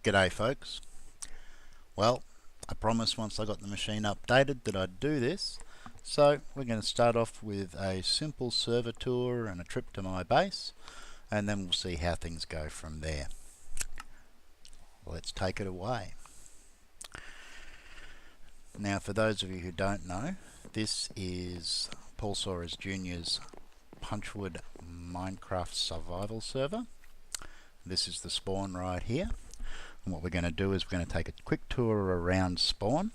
G'day folks. Well, I promised once I got the machine updated that I'd do this, so we're going to start off with a simple server tour and a trip to my base, and then we'll see how things go from there. Let's take it away. Now, for those of you who don't know, this is Paul Sawyers Jr.'s Punchwood Minecraft survival server. This is the spawn right here. And what we're going to do is we're going to take a quick tour around spawn.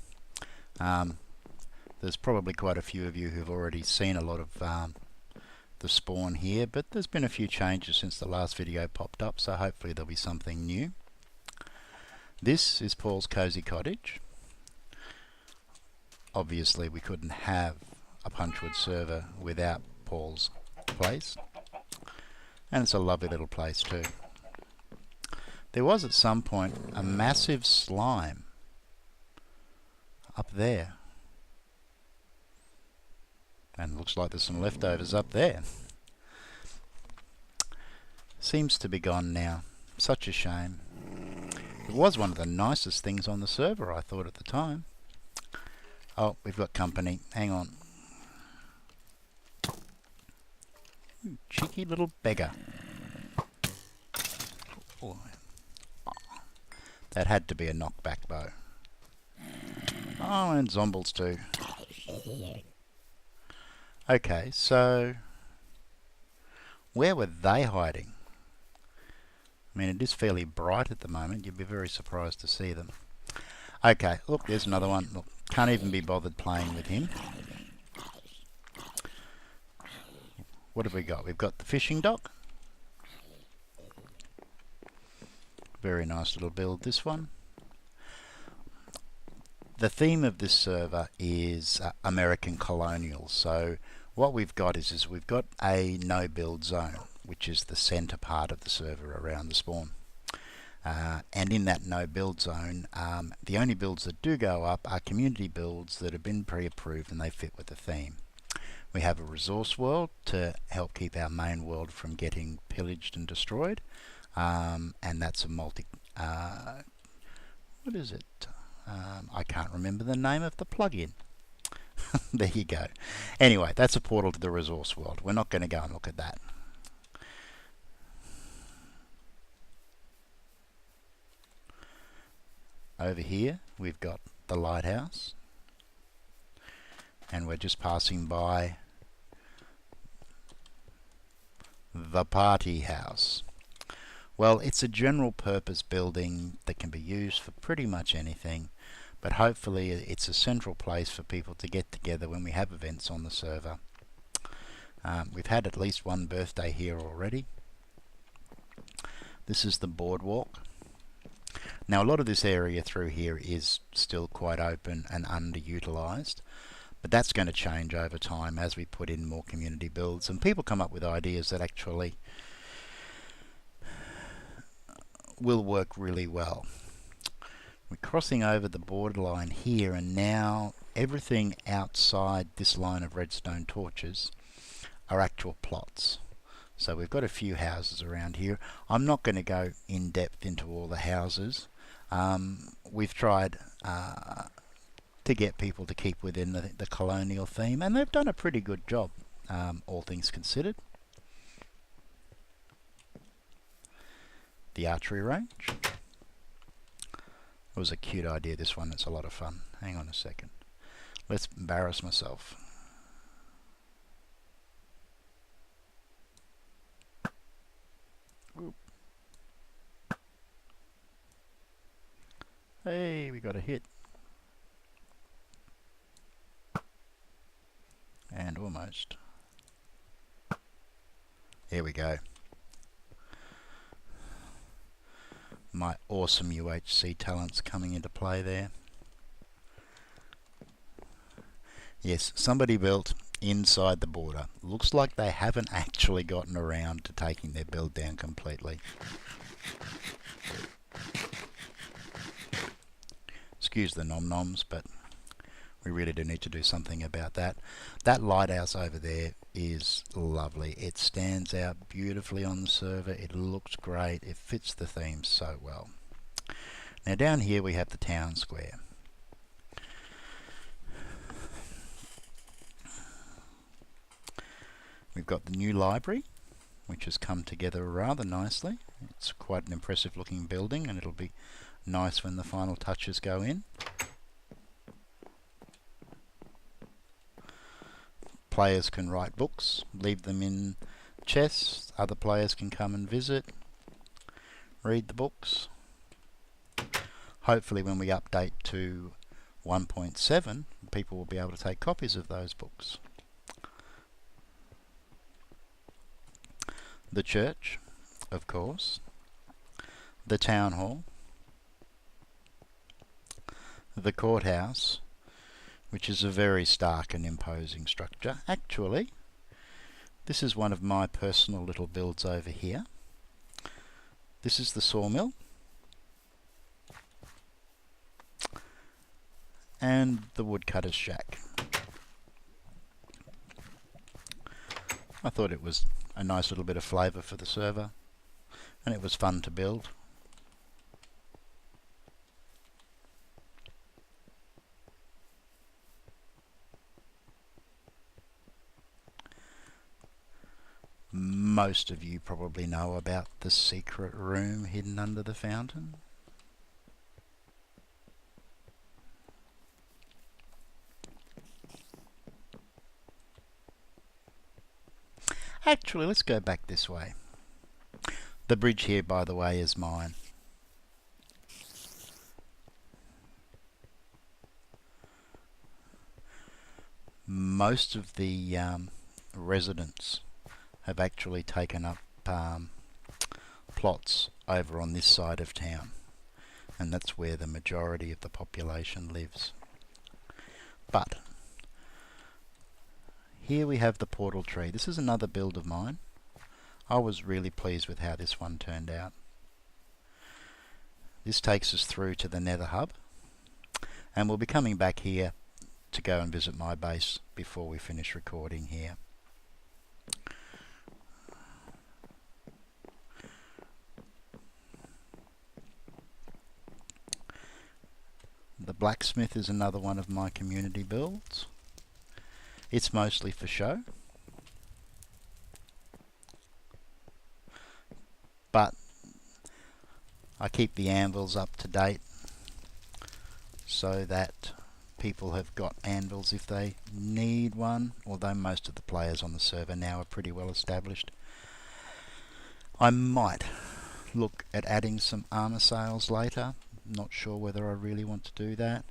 There's probably quite a few of you who've already seen a lot of the spawn here, but there's been a few changes since the last video popped up, so hopefully there'll be something new. This is Paul's Cozy Cottage. Obviously we couldn't have a Punchwood server without Paul's place, and it's a lovely little place too. There was at some point a massive slime up there, and looks like there's some leftovers up there. Seems to be gone now. Such a shame. It was one of the nicest things on the server, I thought at the time. Oh, we've got company. Hang on. You cheeky little beggar. Oh. That had to be a knockback bow. Oh, and zombies too. Okay, so where were they hiding? I mean, it is fairly bright at the moment. You'd be very surprised to see them. Okay, look, there's another one. Look, can't even be bothered playing with him. What have we got? We've got the fishing dock. Very nice little build, this one. The theme of this server is American colonial. So what we've got is we've got a no build zone, which is the center part of the server around the spawn. And in that no build zone, the only builds that do go up are community builds that have been pre-approved and they fit with the theme. We have a resource world to help keep our main world from getting pillaged and destroyed. And that's a multi... what is it? I can't remember the name of the plugin. There you go. Anyway, that's a portal to the resource world. We're not going to go and look at that. Over here, we've got the lighthouse. And we're just passing by the party house. Well, it's a general purpose building that can be used for pretty much anything, but hopefully it's a central place for people to get together when we have events on the server. We've had at least one birthday here already. This is the boardwalk. Now, a lot of this area through here is still quite open and underutilized, but that's going to change over time as we put in more community builds and people come up with ideas that actually will work really well. We're crossing over the borderline here, and now everything outside this line of redstone torches are actual plots. So we've got a few houses around here. I'm not going to go in depth into all the houses. We've tried to get people to keep within the colonial theme, and they've done a pretty good job, all things considered. The archery range. It was a cute idea, this one. It's a lot of fun. Hang on a second. Let's embarrass myself. Oop. Hey, we got a hit. And almost. Here we go. My awesome UHC talents coming into play there. Yes, somebody built inside the border. Looks like they haven't actually gotten around to taking their build down completely. Excuse the nom-noms, but we really do need to do something about that. That lighthouse over there is lovely. It stands out beautifully on the server. It looks great. It fits the theme so well. Now down here we have the town square. We've got the new library, which has come together rather nicely. It's quite an impressive looking building, and it'll be nice when the final touches go in. Players can write books, leave them in chests. Other players can come and visit, read the books. Hopefully when we update to 1.7, people will be able to take copies of those books. The church, of course. The town hall. The courthouse, which is a very stark and imposing structure. Actually, this is one of my personal little builds over here. This is the sawmill. And the woodcutter's shack. I thought it was a nice little bit of flavour for the server, and it was fun to build. Most of you probably know about the secret room hidden under the fountain. Actually, let's go back this way. The bridge here, by the way, is mine. Most of the residents have actually taken up plots over on this side of town, and that's where the majority of the population lives. But here we have the portal tree. This is another build of mine. I was really pleased with how this one turned out. This takes us through to the nether hub, and we'll be coming back here to go and visit my base before we finish recording here. The blacksmith is another one of my community builds. It's mostly for show, but I keep the anvils up to date so that people have got anvils if they need one, although most of the players on the server now are pretty well established. I might look at adding some armor sales later. Not sure whether I really want to do that.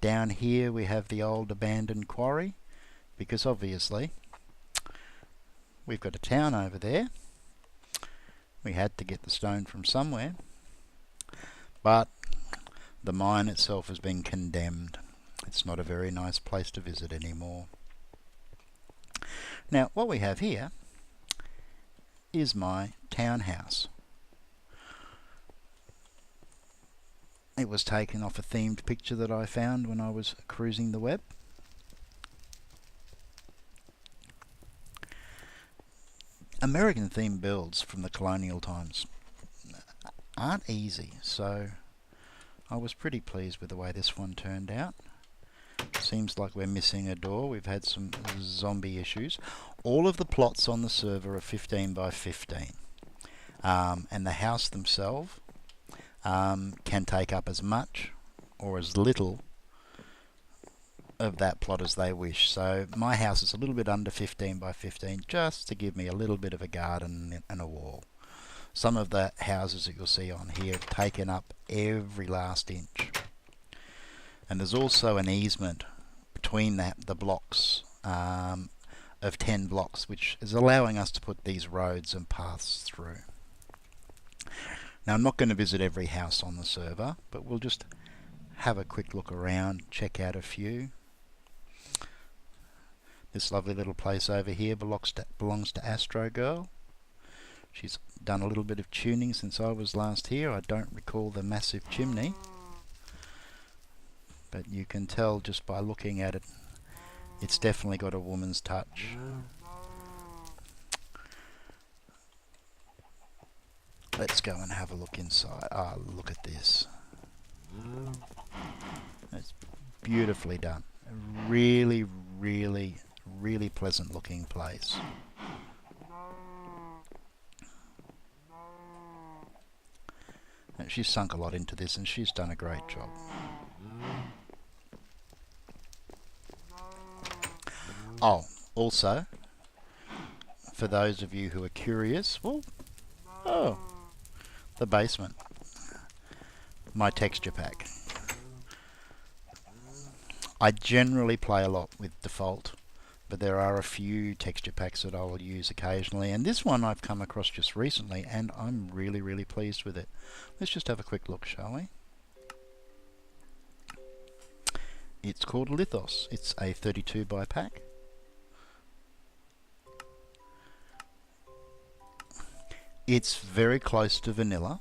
Down here we have the old abandoned quarry, because obviously we've got a town over there. We had to get the stone from somewhere, but the mine itself has been condemned. It's not a very nice place to visit anymore. Now what we have here is my townhouse. It was taken off a themed picture that I found when I was cruising the web. American themed builds from the colonial times aren't easy, so I was pretty pleased with the way this one turned out. Seems like we're missing a door. We've had some zombie issues. All of the plots on the server are 15 by 15, and the house themselves can take up as much or as little of that plot as they wish. So my house is a little bit under 15 by 15, just to give me a little bit of a garden and a wall. Some of the houses that you'll see on here have taken up every last inch. And there's also an easement between the blocks of 10 blocks, which is allowing us to put these roads and paths through. Now I'm not going to visit every house on the server, but we'll just have a quick look around, check out a few. This lovely little place over here belongs to Astro Girl. She's done a little bit of tuning since I was last here. I don't recall the massive chimney, but you can tell just by looking at it, it's definitely got a woman's touch. Let's go and have a look inside. Ah, look at this. It's beautifully done. A really, really, really pleasant looking place. And she's sunk a lot into this and she's done a great job. Oh, also, for those of you who are curious, well, oh, the basement. My texture pack. I generally play a lot with default, but there are a few texture packs that I will use occasionally, and this one I've come across just recently and I'm really, really pleased with it. Let's just have a quick look, shall we? It's called Lithos. It's a 32 by pack. It's very close to vanilla,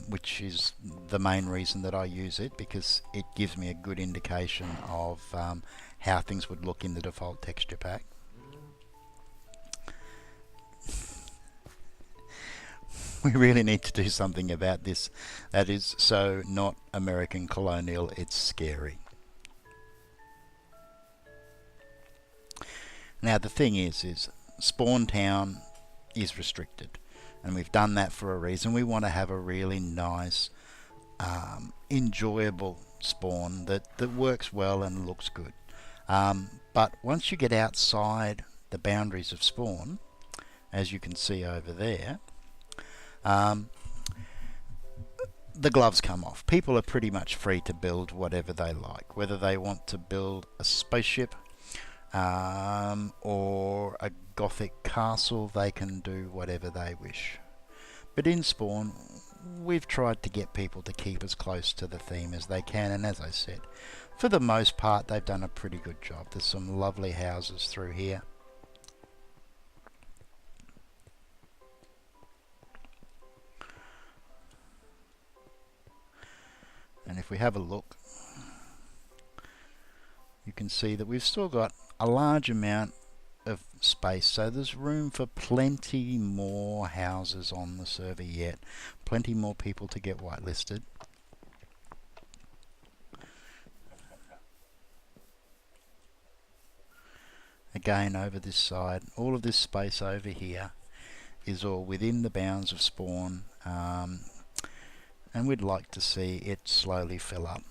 which is the main reason that I use it, because it gives me a good indication of how things would look in the default texture pack. We really need to do something about this. That is so not American colonial, it's scary. Now the thing is Spawn Town is restricted, and we've done that for a reason. We want to have a really nice, enjoyable spawn that works well and looks good. But once you get outside the boundaries of spawn, as you can see over there, the gloves come off. People are pretty much free to build whatever they like, whether they want to build a spaceship or a gothic castle. They can do whatever they wish. But in Spawn, we've tried to get people to keep as close to the theme as they can, and as I said, for the most part they've done a pretty good job. There's some lovely houses through here. And if we have a look, you can see that we've still got a large amount of space, so there's room for plenty more houses on the server yet, plenty more people to get whitelisted. Again, over this side, all of this space over here is all within the bounds of spawn, and we'd like to see it slowly fill up,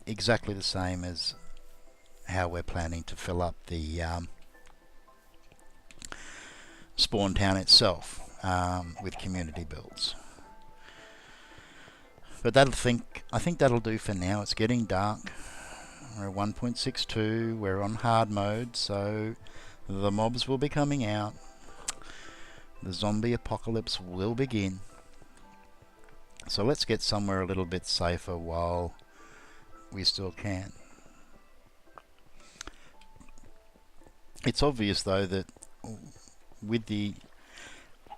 exactly the same as how we're planning to fill up the Spawn Town itself with community builds. But I think that'll do for now. It's getting dark. We're 1.62. We're on hard mode, so the mobs will be coming out. The zombie apocalypse will begin. So let's get somewhere a little bit safer while we still can. It's obvious though that with the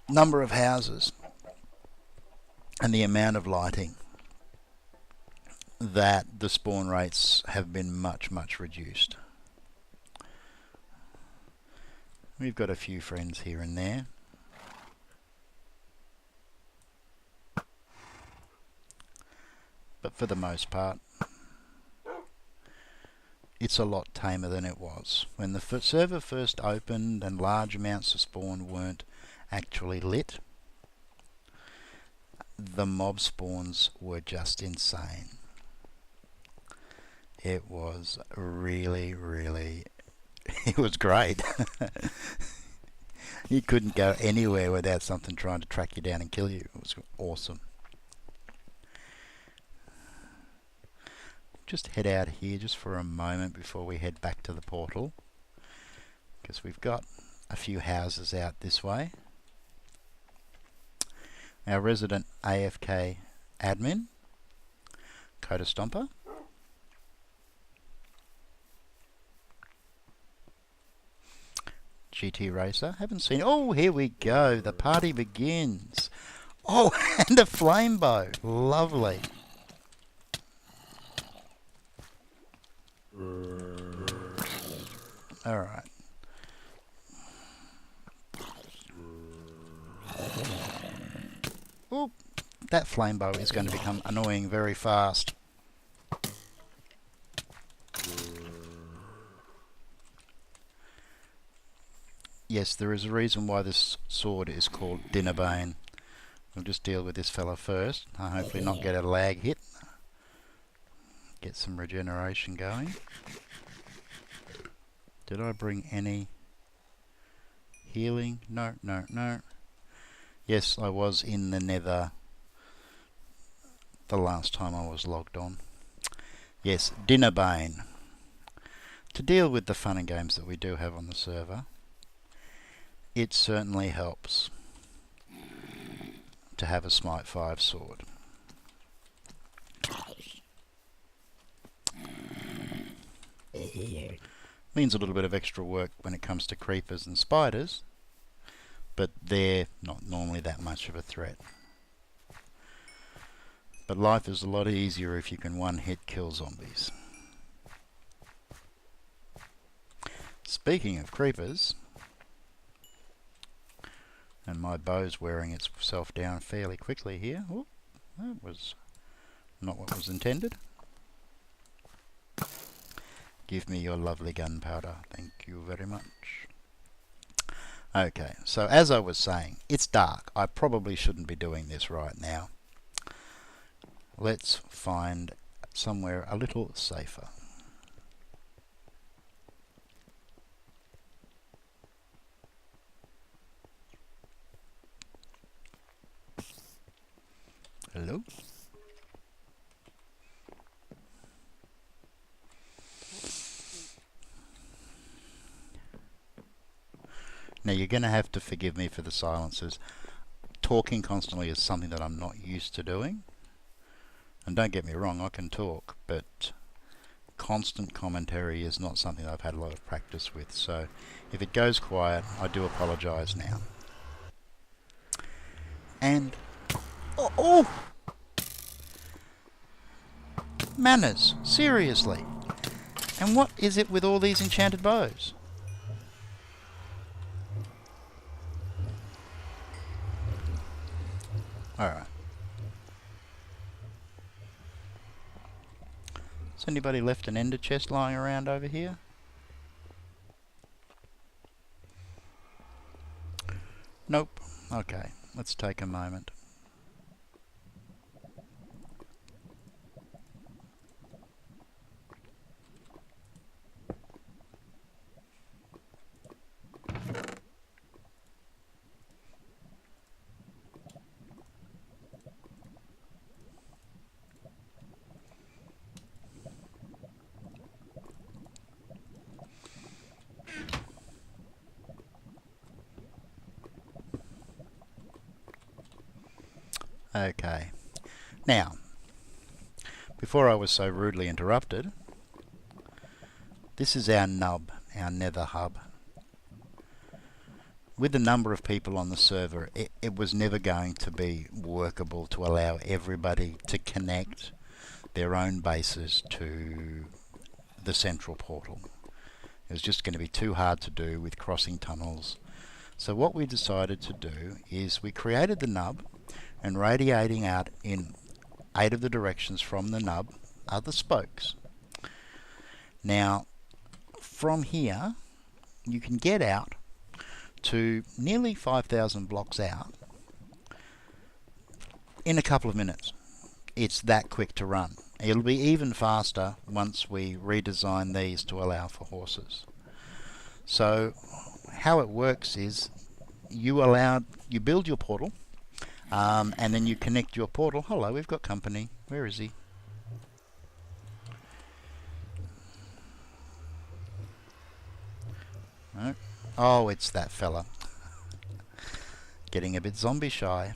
number of houses and the amount of lighting, that the spawn rates have been much reduced. We've got a few friends here and there. But for the most part, it's a lot tamer than it was. When the server first opened and large amounts of spawn weren't actually lit, the mob spawns were just insane. It was really, it was great. You couldn't go anywhere without something trying to track you down and kill you. It was awesome. Just head out here just for a moment before we head back to the portal, because we've got a few houses out this way. Our resident AFK admin, Coda Stomper. GT Racer, haven't seen. Oh, here we go. The party begins. Oh, and a flame bow. Lovely. All right. Oh, that flame bow is going to become annoying very fast. Yes, there is a reason why this sword is called Dinnerbane. We'll just deal with this fella first. Hopefully not get a lag hit. Get some regeneration going. Did I bring any healing? No, no, no. Yes, I was in the nether the last time I was logged on. Yes, Dinnerbane. To deal with the fun and games that we do have on the server, it certainly helps to have a Smite 5 sword. Means a little bit of extra work when it comes to creepers and spiders, but they're not normally that much of a threat. But life is a lot easier if you can one-hit kill zombies. Speaking of creepers, and my bow's wearing itself down fairly quickly here. Ooh, that was not what was intended. Give me your lovely gunpowder. Thank you very much. Okay, so as I was saying, it's dark. I probably shouldn't be doing this right now. Let's find somewhere a little safer. Hello? Now you're going to have to forgive me for the silences. Talking constantly is something that I'm not used to doing. And don't get me wrong, I can talk, but constant commentary is not something I've had a lot of practice with. So if it goes quiet, I do apologise now. And... oh! Manners, seriously. And what is it with all these enchanted bows? Alright. Has anybody left an ender chest lying around over here? Nope. Okay, let's take a moment. Okay. Now, before I was so rudely interrupted, this is our nub, our nether hub. With the number of people on the server, it was never going to be workable to allow everybody to connect their own bases to the central portal. It was just going to be too hard to do with crossing tunnels. So what we decided to do is we created the nub, and radiating out in 8 of the directions from the nub are the spokes. Now, from here, you can get out to nearly 5,000 blocks out in a couple of minutes. It's that quick to run. It'll be even faster once we redesign these to allow for horses. So how it works is you build your portal, and then you connect your portal. Hello, we've got company. Where is he? No. Oh, it's that fella. Getting a bit zombie shy.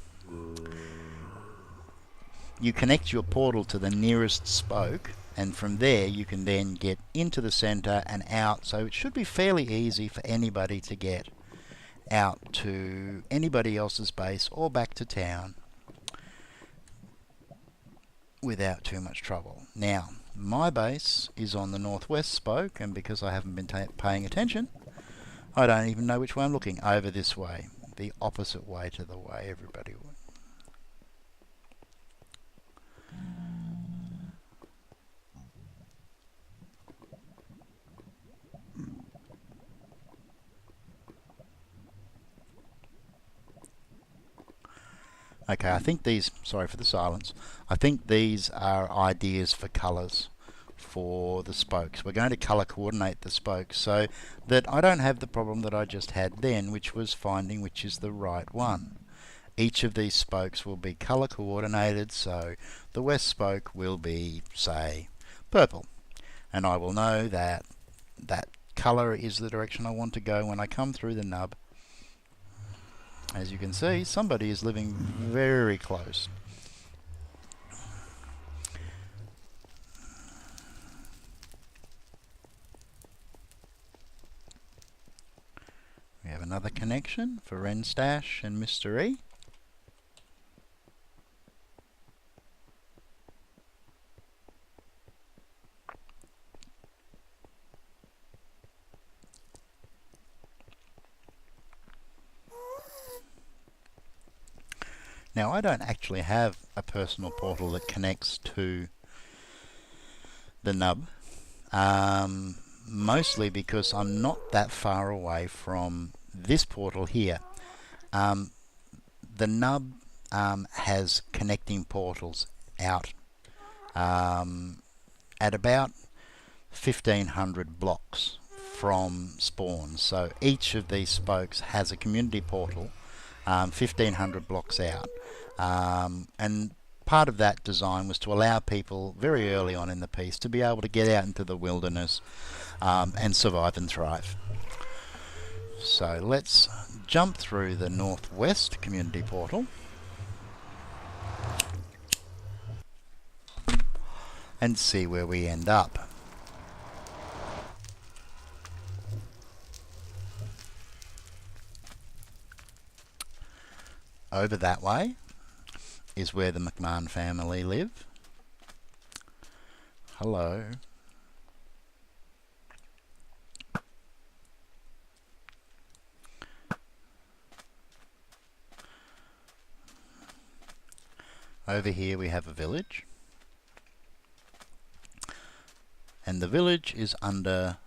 You connect your portal to the nearest spoke, and from there you can then get into the center and out. So it should be fairly easy for anybody to get out to anybody else's base or back to town without too much trouble. Now, my base is on the northwest spoke, and because I haven't been paying attention, I don't even know which way I'm looking. Over this way, the opposite way to the way everybody would. Okay, I think these, sorry for the silence, I think these are ideas for colours for the spokes. We're going to colour coordinate the spokes so that I don't have the problem that I just had then, which was finding which is the right one. Each of these spokes will be colour coordinated, so the west spoke will be, say, purple. And I will know that that colour is the direction I want to go when I come through the nub. As you can see, somebody is living very close. We have another connection for Renstash and Mr. E. Now I don't actually have a personal portal that connects to the nub, mostly because I'm not that far away from this portal here. The nub has connecting portals out at about 1500 blocks from spawn. So each of these spokes has a community portal 1500 blocks out. And part of that design was to allow people very early on in the piece to be able to get out into the wilderness and survive and thrive. So let's jump through the northwest community portal and see where we end up. Over that way is where the McMahon family live. Hello. Over here we have a village. And the village is under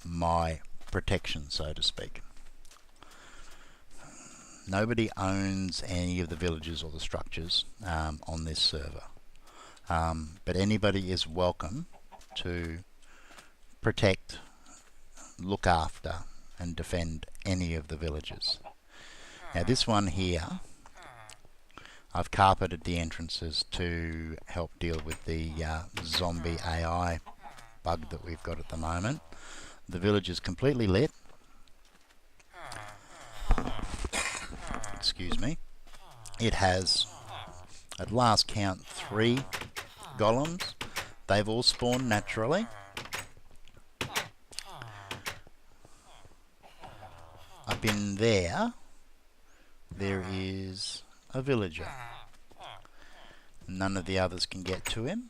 my protection, so to speak. Nobody owns any of the villages or the structures on this server. But anybody is welcome to protect, look after and defend any of the villages. Now this one here, I've carpeted the entrances to help deal with the zombie AI bug that we've got at the moment. The village is completely lit. Excuse me. It has, at last count, 3 golems. They've all spawned naturally. Up in there is a villager. None of the others can get to him.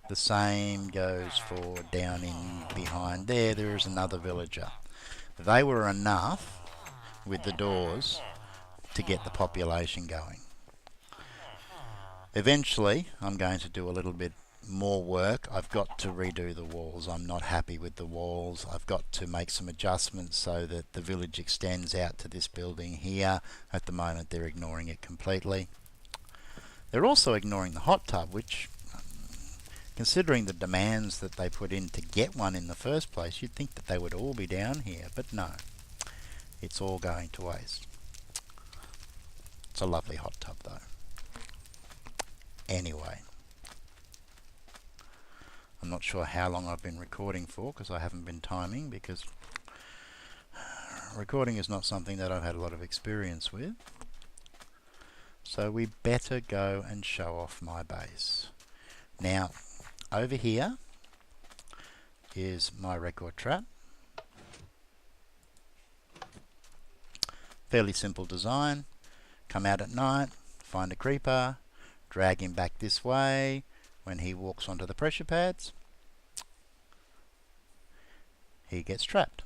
The same goes for down in behind there. There is another villager. They were enough with the doors to get the population going. Eventually I'm going to do a little bit more work. I've got to redo the walls. I'm not happy with the walls. I've got to make some adjustments so that the village extends out to this building here. At the moment they're ignoring it completely. They're also ignoring the hot tub, which, considering the demands that they put in to get one in the first place, you'd think that they would all be down here, but no. It's all going to waste. It's a lovely hot tub though. Anyway, I'm not sure how long I've been recording for because I haven't been timing, because recording is not something that I've had a lot of experience with. So we better go and show off my base. Now, over here is my record trap. Fairly simple design. Come out at night, find a creeper, drag him back this way. When he walks onto the pressure pads, he gets trapped.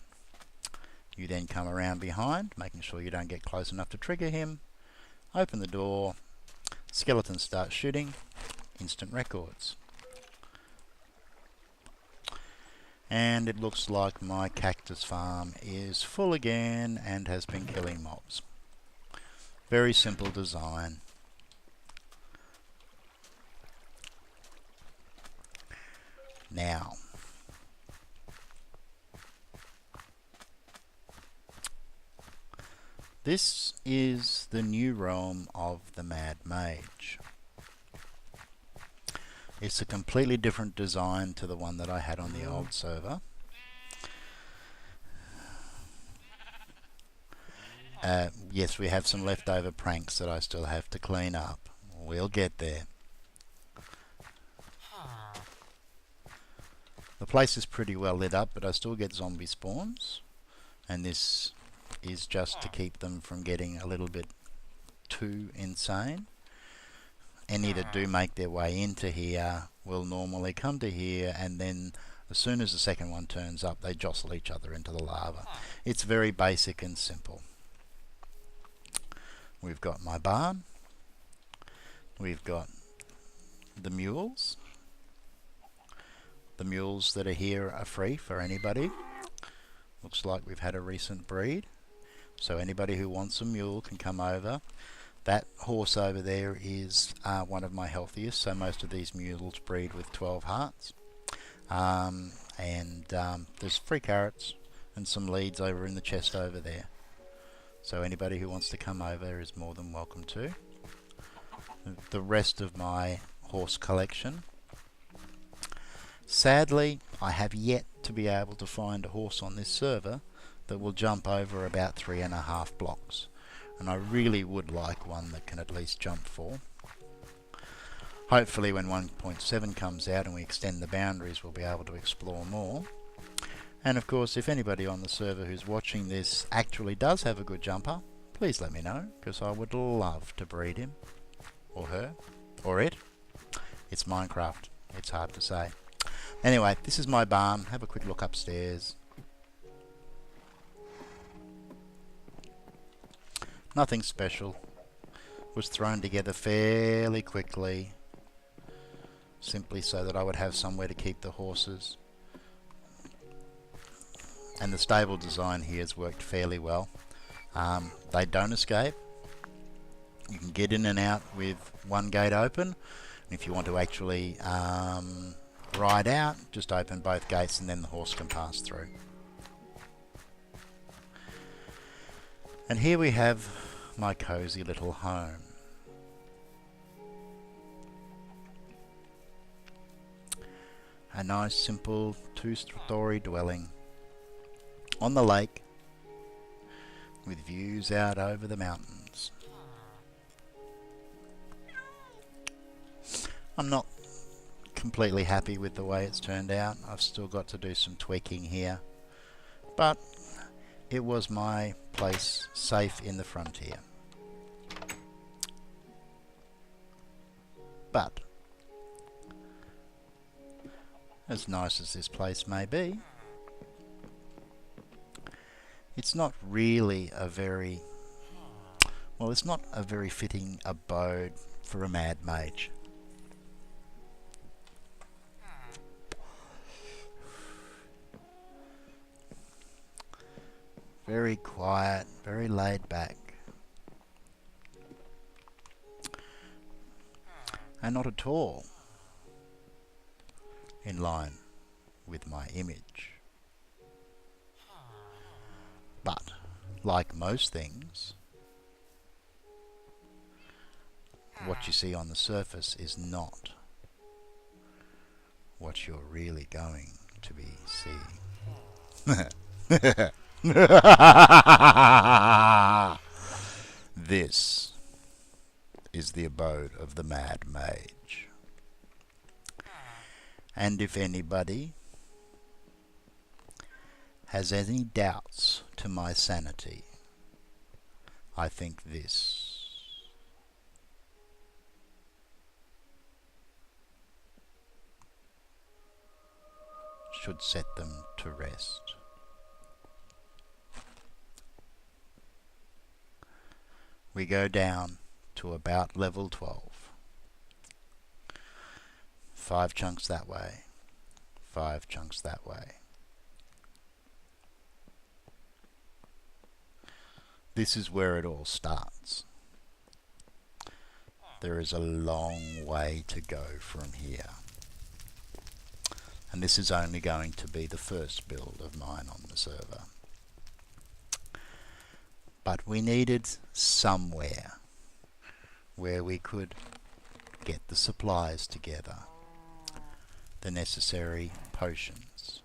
You then come around behind, making sure you don't get close enough to trigger him. Open the door, skeletons start shooting, instant records. And it looks like my cactus farm is full again and has been killing mobs. Very simple design. Now, this is the new realm of the Mad Mage. It's a completely different design to the one that I had on the old server. Yes, we have some leftover pranks that I still have to clean up. We'll get there. The place is pretty well lit up, but I still get zombie spawns, and this is just to keep them from getting a little bit too insane. Any that do make their way into here will normally come to here, and then as soon as the second one turns up, they jostle each other into the lava. It's very basic and simple. We've got my barn. We've got the mules. The mules that are here are free for anybody. Looks like we've had a recent breed. So anybody who wants a mule can come over. That horse over there is one of my healthiest, so most of these mules breed with 12 hearts. There's free carrots and some leads over in the chest over there. So anybody who wants to come over is more than welcome to. The rest of my horse collection. Sadly, I have yet to be able to find a horse on this server that will jump over about 3.5 blocks. And I really would like one that can at least jump 4. Hopefully when 1.7 comes out and we extend the boundaries, we'll be able to explore more. And of course, if anybody on the server who's watching this actually does have a good jumper, please let me know, because I would love to breed him. Or her. Or it. It's Minecraft. It's hard to say. Anyway, this is my barn. Have a quick look upstairs. Nothing special. Was thrown together fairly quickly, simply so that I would have somewhere to keep the horses. And the stable design here has worked fairly well. They don't escape. You can get in and out with one gate open. And if you want to actually ride out, just open both gates and then the horse can pass through. And here we have my cozy little home. A nice simple 2-story dwelling on the lake with views out over the mountains. I'm not completely happy with the way it's turned out. I've still got to do some tweaking here, but it was my place safe in the frontier. But as nice as this place may be, it's not really a very, well, it's not a very fitting abode for a mad mage. Very quiet, very laid back. And not at all in line with my image. But, like most things, what you see on the surface is not what you're really going to be seeing. This is the abode of the Mad Mage. And if anybody has any doubts to my sanity, I think this should set them to rest. We go down to about level 12. 5 chunks that way, 5 chunks that way. This is where it all starts. there is a long way to go from here. And this is only going to be the first build of mine on the server. But we needed somewhere where we could get the supplies together, the necessary potions,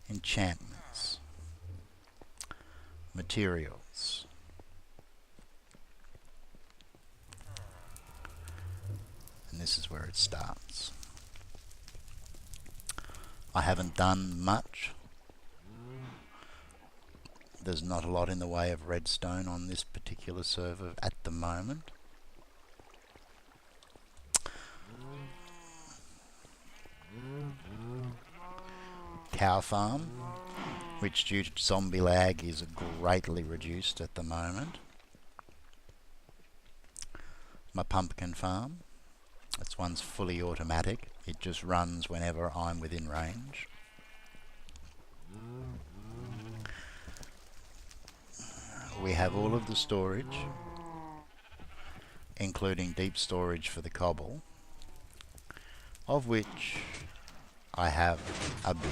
enchantments, materials, and this is where it starts. I haven't done much. There's not a lot in the way of redstone on this particular server at the moment. Cow farm, which due to zombie lag is greatly reduced at the moment. My pumpkin farm, this one's fully automatic. It just runs whenever I'm within range. We have all of the storage, including deep storage for the cobble, of which I have a bit.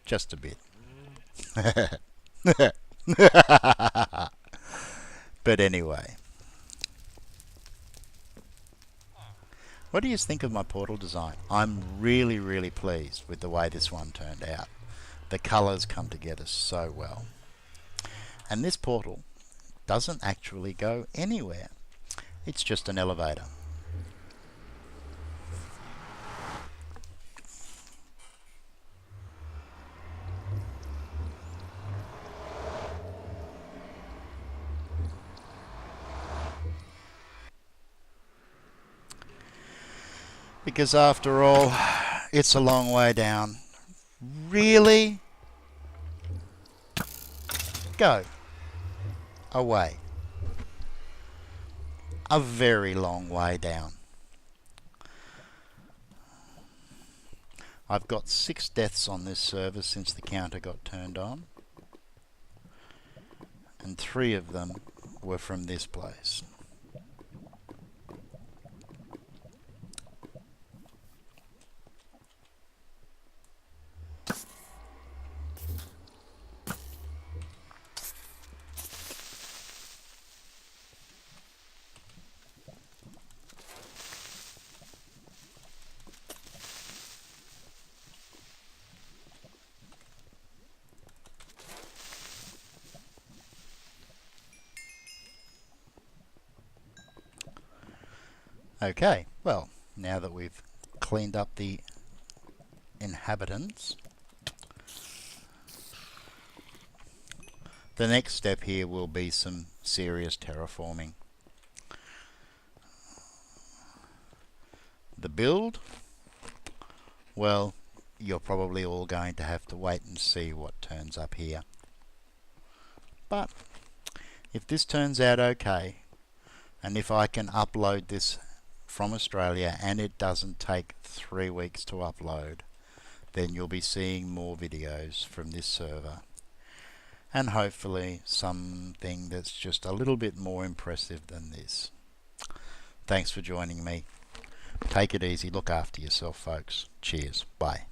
Just a bit. But anyway. What do you think of my portal design? I'm really pleased with the way this one turned out. The colours come together so well. And this portal doesn't actually go anywhere. It's just an elevator. Because after all, it's a long way down. Really? Go. Away. A very long way down. I've got 6 deaths on this server since the counter got turned on. And 3 of them were from this place. Okay, well, now that we've cleaned up the inhabitants, the next step here will be some serious terraforming. The build, well, you're probably all going to have to wait and see what turns up here. But if this turns out okay, and if I can upload this from Australia and it doesn't take 3 weeks to upload, then you'll be seeing more videos from this server, and hopefully something that's just a little bit more impressive than this. Thanks for joining me. Take it easy, look after yourself folks. Cheers, bye.